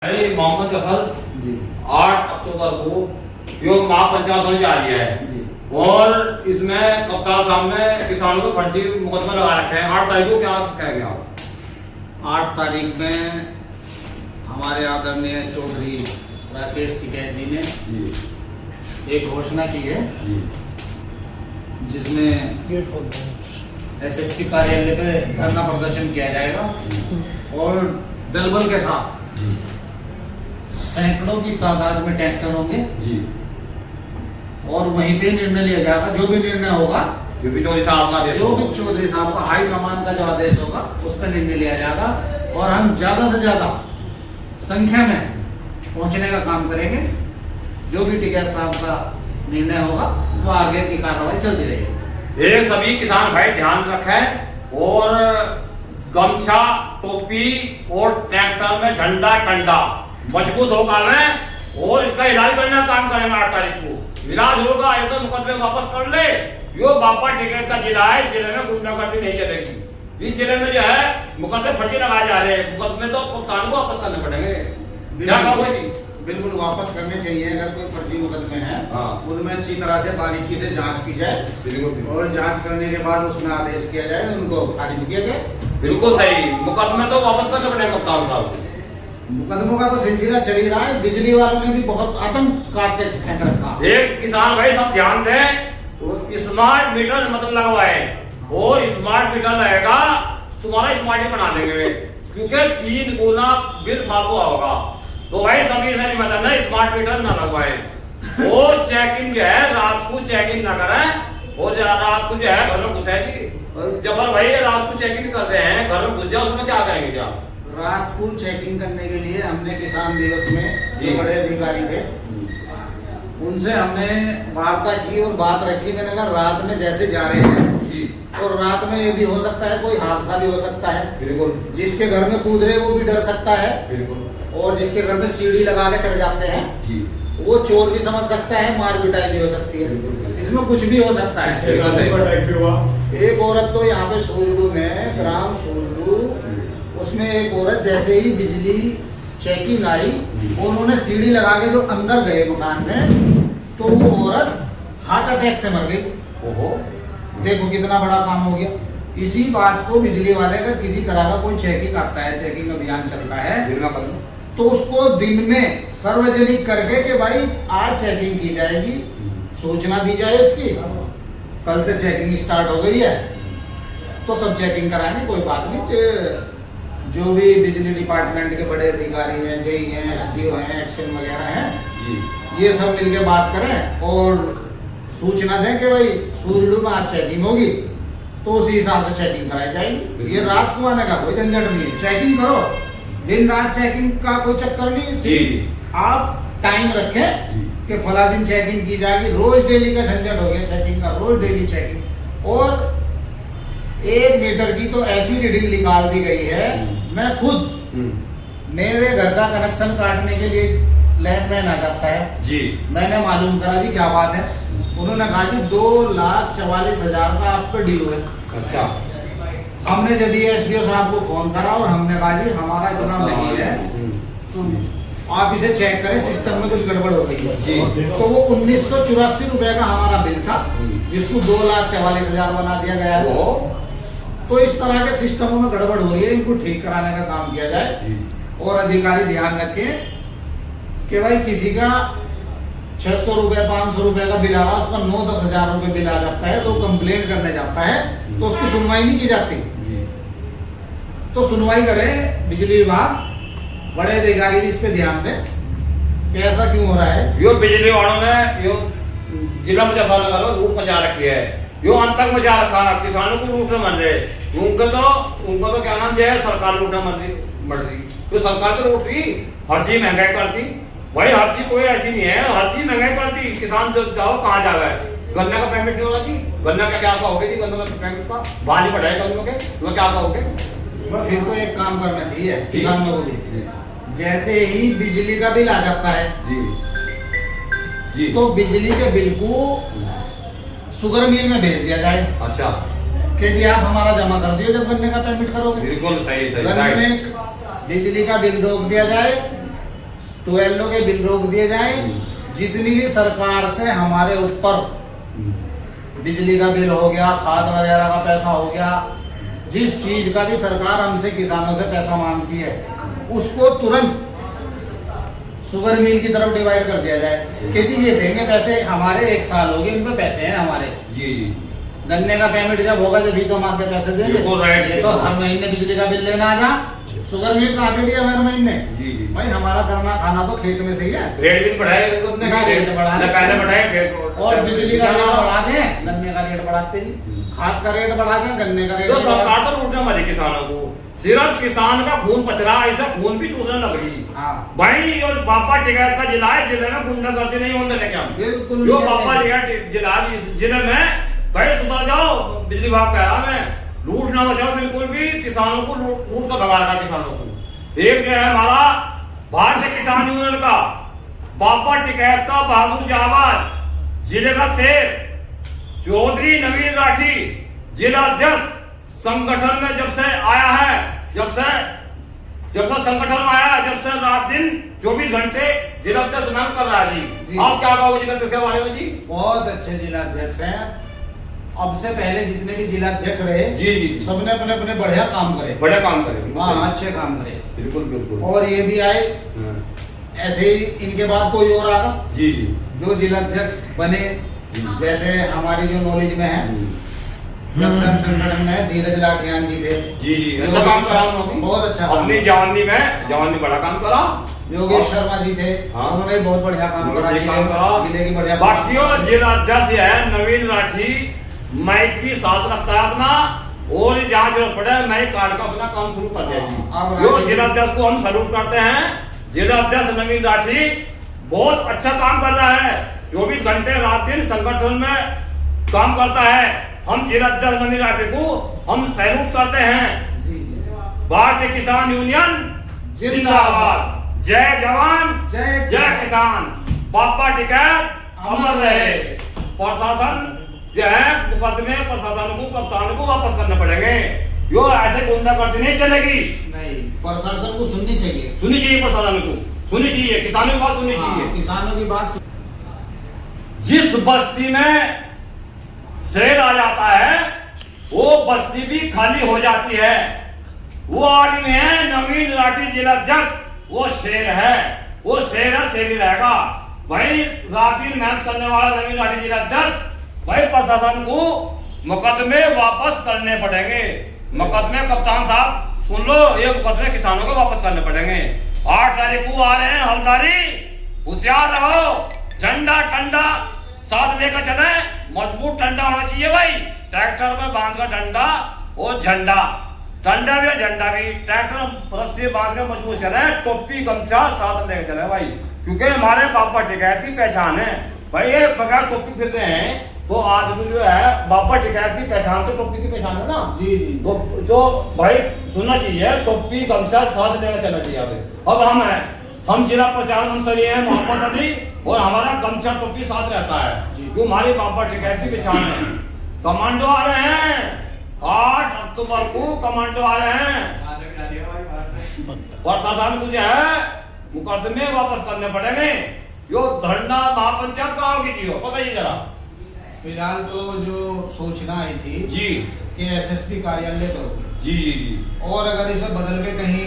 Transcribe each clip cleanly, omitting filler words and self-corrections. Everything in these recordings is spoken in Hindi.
मोहम्मद जफर जी 8 अक्टूबर को योग महापंचायत होने जा रही है जी और इसमें कप्तान साहब ने किसानों को फर्जी मुकदमा लगा रखे हैं। 8 तारीख को क्या कहेंगे आप? 8 तारीख में हमारे आदरणीय चौधरी राकेश टिकैत जी ने जी एक घोषणा की है जी जिसमें एसएसपी कार्यालय पे धरना प्रदर्शन किया जाएगा और दलबल के साथ जी सैकड़ों की तादाद में ट्रैक्टर होंगे जी और वहीं पे निर्णय लिया जाएगा। जो भी निर्णय होगा, जो भी चौधरी साहब का जो भी चौधरी साहब का हाई कमान का जो आदेश होगा उस पर निर्णय लिया जाएगा और हम ज्यादा से ज्यादा संख्या में पहुंचने का काम करेंगे। जो भी टिकैत साहब का निर्णय होगा वो आगे की कार्रवाई चलती रहेगी। ये सभी किसान भाई ध्यान रखें और गमछा टोपी और ट्रैक्टर में झंडा कंडा मजबूत होगा में और इसका इलाज करने का काम करेंगे। 8 तारीख को इलाज होगा। ये तो मुकदमे वापस कर ले। यो बापा टिकैत का जिला है, जिले में गुंडागर्दी नहीं चलेगी। इस जिले में जो है मुकदमे फर्जी लगाए जा रहे हैं। मुकदमे तो कप्तान को वापस करने पड़ेंगे। क्या कहोगे जी? बिल्कुल वापस करने चाहिए। अगर कोई फर्जी मुकदमे हैं उनमें अच्छी तरह से बारीकी से जांच की जाए और जांच करने के बाद उसमें आदेश किया जाए, उनको खारिज किया जाए। बिल्कुल सही। मुकदमे तो वापस करने पड़ेंगे कप्तान साहब को। मुकदमों का तो सिलसिला चल ही रहा है। बिजली वालों ने भी बहुत आतंक काट के फेंक रखा। एक किसान भाई सब ध्यान दें, स्मार्ट मीटर मतलब लगवाए और स्मार्ट मीटर लगेगा तुम्हारा स्मार्ट ही बना देंगे वे, क्योंकि 3 गुना बिल फालतू होगा। तो भाई सभी से निवेदन है स्मार्ट मीटर ना लगवाए और चेकिंग जो है रात को चेकिंग ना करें और रात को जो है घर में घुसेगी। जबर भाई रात को चेकिंग कर रहे हैं, घर में घुस जाओ, उसमें क्या करेंगे क्या? रात को चेकिंग करने के लिए हमने किसान दिवस में जो बड़े अधिकारी थे उनसे हमने वार्ता की और बात रखी। मैंने कहा रात में जैसे जा रहे हैं और रात में ये भी हो सकता है कोई हादसा भी हो सकता है। बिल्कुल। जिसके घर में कूद रहे वो भी डर सकता है। बिल्कुल। और जिसके घर में सीढ़ी लगा के चढ़ जाते हैं जी वो चोर भी समझ सकता है, मार पिटाई भी हो सकती है। इसमें कुछ भी हो सकता है। एक औरत तो यहाँ पे सूरडू में ग्राम सूरडू, उसमें एक औरत जैसे ही बिजली चेकिंग आई उन्होंने सीढ़ी लगा के जो अंदर गए मकान में तो वो औरत हार्ट अटैक से मर गई। ओहो, देखो कितना बड़ा काम हो गया। इसी बात को बिजली वाले का किसी तरह का कोई चेकिंग आता है, चेकिंग अभियान चलता है तो उसको दिन में सार्वजनिक करके कि भाई आज चेकिंग की जाएगी, सूचना दी जाए इसकी, कल से चेकिंग स्टार्ट हो गई है तो सब चेकिंग कराएंगे। कोई बात नहीं। जो भी बिजली डिपार्टमेंट के बड़े अधिकारी हैं, जेई हैं, एसडीओ हैं, एक्शन वगैरह हैं, ये सब मिलके बात करें और सूचना दें कि भाई सूरडू में आज चेकिंग होगी तो उसी हिसाब से चेकिंग कराई जाएगी। ये रात को आने का कोई झंझट नहीं है। चेकिंग करो, दिन रात चेकिंग का कोई चक्कर नहीं। आप टाइम रखें कि फला दिन चेकिंग की जाएगी। रोज डेली का झंझट हो गया चेकिंग का, रोज डेली चेकिंग। और 1 मीटर की तो ऐसी रीडिंग निकाल दी गई है। मैं खुद मेरे घर का कनेक्शन काटने के लिए लैंडमैन आ जाता है जी, मैंने मालूम करा जी क्या बात है। उन्होंने कहा जी 2,44,000 का आप पे ड्यू है। अच्छा। हमने जब एसडीओ साहब को फोन करा और हमने कहा जी हमारा इतना नहीं है तो आप इसे चेक करें, सिस्टम में कुछ गड़बड़ हो गई है। तो वो 1984 रुपए का हमारा बिल था जिसको 2,44,000 बना दिया गया है। तो इस तरह के सिस्टमों में गड़बड़ हो रही है, इनको ठीक कराने का काम किया जाए। और अधिकारी ध्यान रखें कि भाई किसी का 600 रुपए 500 रुपए का बिल आ रहा है, उसका 9-10 हजार रुपए बिल आ जाता है तो कंप्लेंट करने जाता है तो उसकी सुनवाई नहीं की जाती। तो सुनवाई करें बिजली विभाग, बड़े अधिकारी भी इस पे ध्यान दें कि ऐसा क्यों हो रहा है। यो बिजली वालों ने यो जिला मुजफ्फरनगर में लूट मचा रखी है, यो आतंक मचा रखा है। किसानों को लूटने मर रहे। उनको तो क्या नाम जो है सरकार लूटने मर रही। तो सरकार तो लूट रही, हर चीज महंगाई करती। भाई हर चीज कोई ऐसी नहीं है, हर चीज महंगाई करती। किसान जो जाओ कहाँ जा रहा है, गन्ने का पेमेंट नहीं होगा जी। गन्ना का क्या कहोगे जी? गन्ने का पेमेंट का भारी बढ़ाएगा गन्नों के, तो क्या कहोगे? फिर तो एक काम करना चाहिए किसानों को भी, जैसे ही बिजली का बिल आ जाता है जी तो बिजली के बिल को शुगर मिल में भेज दिया जाए। अच्छा कि जी आप हमारा जमा कर दियो जब गन्ने का पेमेंट करोगे। बिल्कुल सही। गन्ने बिजली का बिल रोक दिया जाए ट्वेल्व के बिल रोक दिए जाए, जितनी भी सरकार से हमारे ऊपर बिजली का बिल हो गया, खाद वगैरह का पैसा हो गया, जिस चीज का भी सरकार हमसे किसानों से पैसा मांगती है, उसको तुरंत शुगर मिल की तरफ डिवाइड कर दिया जाए कि जी ये देंगे पैसे, हमारे 1 साल हो गए इनमें पैसे हैं हमारे। जी जी। गन्ने का पेमेंट जब होगा जब भी तो हम आपके पैसे देंगे। ये तो हर महीने बिजली का बिल लेना आ जा, शुगर मिल कहाँ दे दिया हर महीने। जी जी। भाई हमारा करना खाना तो खेत में से ही है। रेट भी बढ़ाए, रेट बढ़ा पहले बढ़ाए, और बिजली का रेट बढ़ा दें, गन्ने का रेट बढ़ाते नहीं, खाद का रेट बढ़ा दें, गन्ने का रेट। तो सरकार तो लूटने वाली किसानों को, सिर्फ किसान का खून पच रहा, ऐसा खून भी चूसने लग रही। हाँ भाई और बापा टिकैत का जिला है, जिले में गुंडा करते नहीं होने लगे हम। बिल्कुल जो बापा टिकैत जिला जिले में भाई सुधर जाओ, बिजली विभाग कह रहा है लूट ना बचाओ, बिल्कुल भी किसानों को लूट का भगा रखा किसानों को। एक जो है हमारा भारतीय किसान यूनियन का बापा टिकैत का बहादुर जाबाज जिले का शेर चौधरी नवीन राठी जिला अध्यक्ष संगठन में जब से आया है, जब से संगठन में आया, जब से रात दिन 24 घंटे जिला अध्यक्ष नाम कर रहा है जी। आप क्या कहोगे जिला अध्यक्ष के बारे में जी? बहुत अच्छे जिला अध्यक्ष हैं। अब से पहले जितने भी जिला अध्यक्ष रहे जी जी, सबने अपने अपने बढ़िया काम करे, बढ़िया काम करे। हाँ अच्छे काम करे, बिल्कुल बिल्कुल। और ये भी आए ऐसे ही इनके बाद कोई और आगा जी जी, जो जिला अध्यक्ष बने। जैसे हमारी जो नॉलेज में है, जब से हम संगठन में धीरज लाठियान जी थे। जी जी, अच्छा काम करा उन्होंने, बहुत अच्छा काम। अपनी जवानी बड़ा काम करा। योगेश शर्मा जी थे, हाँ। उन्होंने बहुत बढ़िया काम करा, जिले की बढ़िया। बाकियों जिला अध्यक्ष है नवीन राठी, माइक भी साथ रखता है अपना, और जहाँ जरूरत पड़े माइक काट का अपना काम शुरू कर दिया। जो जिला अध्यक्ष को हम सैल्यूट करते हैं। जिला अध्यक्ष नवीन राठी बहुत अच्छा काम कर रहा है, 24 घंटे रात दिन संगठन में काम करता है। हम जिला अध्यक्ष नवीन राठी को हम सैल्यूट करते हैं। भारतीय किसान यूनियन जिंदाबाद, जय जवान जय किसान, बापा टिकैत अमर रहे। प्रशासन जो है मुकदमे प्रशासन को, कप्तान को वापस करने पड़ेंगे। यो ऐसे गुंडागर्दी नहीं चलेगी। नहीं, प्रशासन को सुननी चाहिए, प्रशासन को सुननी चाहिए, किसानों की बात सुननी चाहिए। किसानों की बात। जिस बस्ती में शेर आ जाता है वो बस्ती भी खाली हो जाती है। वो आदमी है नवीन राठी जिला अध्यक्ष, वो शेर है, वो शेर है, शेर ही रहेगा। भाई रात दिन मेहनत करने वाला नवीन राठी जिला अध्यक्ष, भाई प्रशासन को मुकदमे वापस करने पड़ेंगे। मुकदमे कप्तान साहब सुन लो, ये मुकदमे किसानों को वापस करने पड़ेंगे। 8 तारीख को आ रहे हैं हल्दारी, होशियार रहो, झंडा टंडा साथ लेकर चले, मजबूत डंडा होना चाहिए भाई, ट्रैक्टर में बांध का डंडा और झंडा, डंडा भी और झंडा भी, ट्रैक्टर रस्सी बांध के मजबूत चले, टोपी गमछा साथ लेकर चले भाई, क्योंकि हमारे बापा टिकैत की पहचान है भाई। ये बगैर टोपी फिर रहे हैं तो आदमी जो है बापा टिकैत की पहचान तो टोपी की पहचान है ना जी जी। तो भाई सुनना चाहिए, टोपी गमछा साथ लेकर चलना चाहिए। अब हम जिला प्रचार मंत्री हैं मोहम्मद अली, और हमारा गमछा टोपी साथ रहता है, जो हमारे बापा टिकैत की पहचान है। कमांडो आ रहे हैं 8 अक्टूबर को, कमांडो आ रहे हैं। प्रशासन को जो है मुकदमे वापस करने पड़ेंगे। यो धरना महापंचायत कहाँ होगी जी, बताइए जरा। फिलहाल तो जो सूचना आई थी जी कि एसएसपी कार्यालय पर होगी जी जी जी, और अगर इसे बदल के कहीं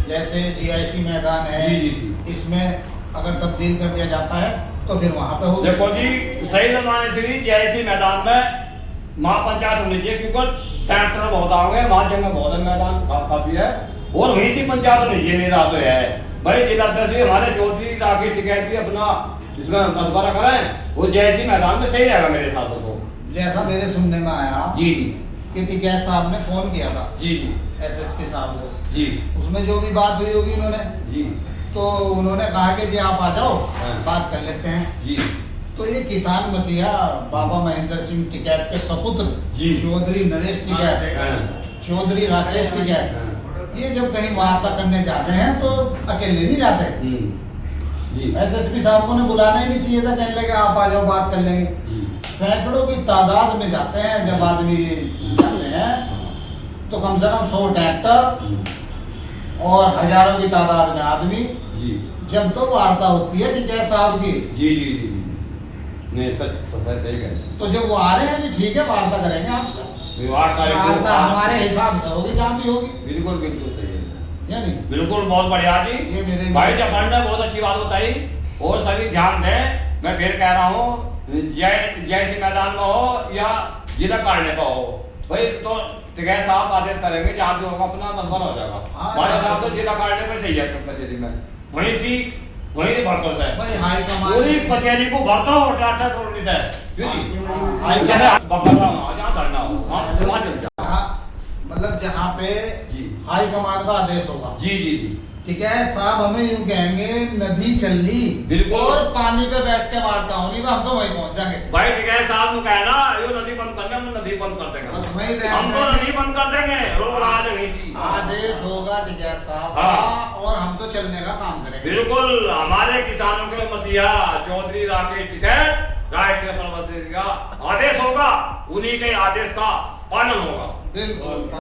जैसे जीआईसी मैदान है जी। इसमें अगर तब्दील कर दिया जाता है तो फिर वहां पे होगी। देखो जी, सही जमाने से जीआईसी मैदान में महापंचायत होनी चाहिए, क्योंकि ट्रैक्टर बहुत आओगे, वहां जगह बहुत है, मैदान काफी है, और वहीं से पंचायत होनी चाहिए। मेरा तो है भाई, जिला अध्यक्ष हमारे चौधरी राठी टिकैत भी अपना इसमें मशवरा करें, वो जैसी मैदान में सही रहेगा मेरे हिसाब से। तो जैसा मेरे सुनने में आया जी कि टिकैत साहब ने फोन किया था जी एसएसपी साहब को जी, उसमें जो भी बात हुई होगी उन्होंने जी, तो उन्होंने कहा कि जी आप आ जाओ, हाँ। बात कर लेते हैं जी। तो ये किसान मसीहा बाबा महेंद्र सिंह टिकैत के सपुत्र जी, चौधरी नरेश टिकैत, हाँ। चौधरी राकेश टिकैत, हाँ। ये जब कहीं वार्ता करने जाते हैं तो अकेले नहीं जाते। जी, एसएसपी साहब को ने बुलाना ही नहीं चाहिए था, कहने लगे आप आ जाओ बात कर लेंगे। सैकड़ों की तादाद में जाते हैं, जब आदमी जाते हैं तो कम से कम 100 ट्रैक्टर और हजारों की तादाद में आदमी जब तो वार्ता होती है टिकैत साहब की, जी जी जी जी। नहीं सच सच सही कह रहे हैं। तो जब वो आ रहे हैं कि ठीक है वार्ता करेंगे आपसे, वार्ता हमारे हिसाब से होगी जहाँ भी होगी, बिल्कुल बिल्कुल सही है, या नहीं? बिल्कुल बहुत बढ़िया जी। ये मेरे भाई चपन ने बहुत अच्छी बात बताई, और सभी ध्यान दें। मैं फिर कह रहा हूँ, जैसे मैदान में हो या जिला काटने पर हो, भाई तो टिकैत साहब आदेश करेंगे, जहाँ भी होगा अपना मसला हो जाएगा। हमारे साहब तो जिला काटने पे सही है कचहरी में, वहीं सी वहीं भरतों से भाई हाई कमान पूरी कचहरी को भरता हो ट्रैक्टर टोलने से, हाई जैसे बकरा हो जहाँ धरना हो वहाँ चल जाओ। मतलब जहाँ पे जी हाई कमान का आदेश होगा, जी जी जी ठीक है साहब, हमें यूं कहेंगे नदी चल ली बिल्कुल। और पानी पे बैठ के वार्ता होनी, हम तो वहीं पहुंच जाएंगे। भाई टिकैत साहब को कहना यो नदी बंद करने, हम नदी बंद कर देंगे, बस वहीं ध्यान हम तो दें। नदी बंद कर देंगे, रोक लगा देंगे इसी। आदेश होगा टिकैत साहब हाँ। का, और हम तो चलने का काम करेंगे। बिल्कुल हमारे किसानों के मसीहा चौधरी राकेश टिकैत राष्ट्रीय प्रवक्ता का आदेश होगा, उन्हीं के आदेश का पालन होगा। बिल्कुल।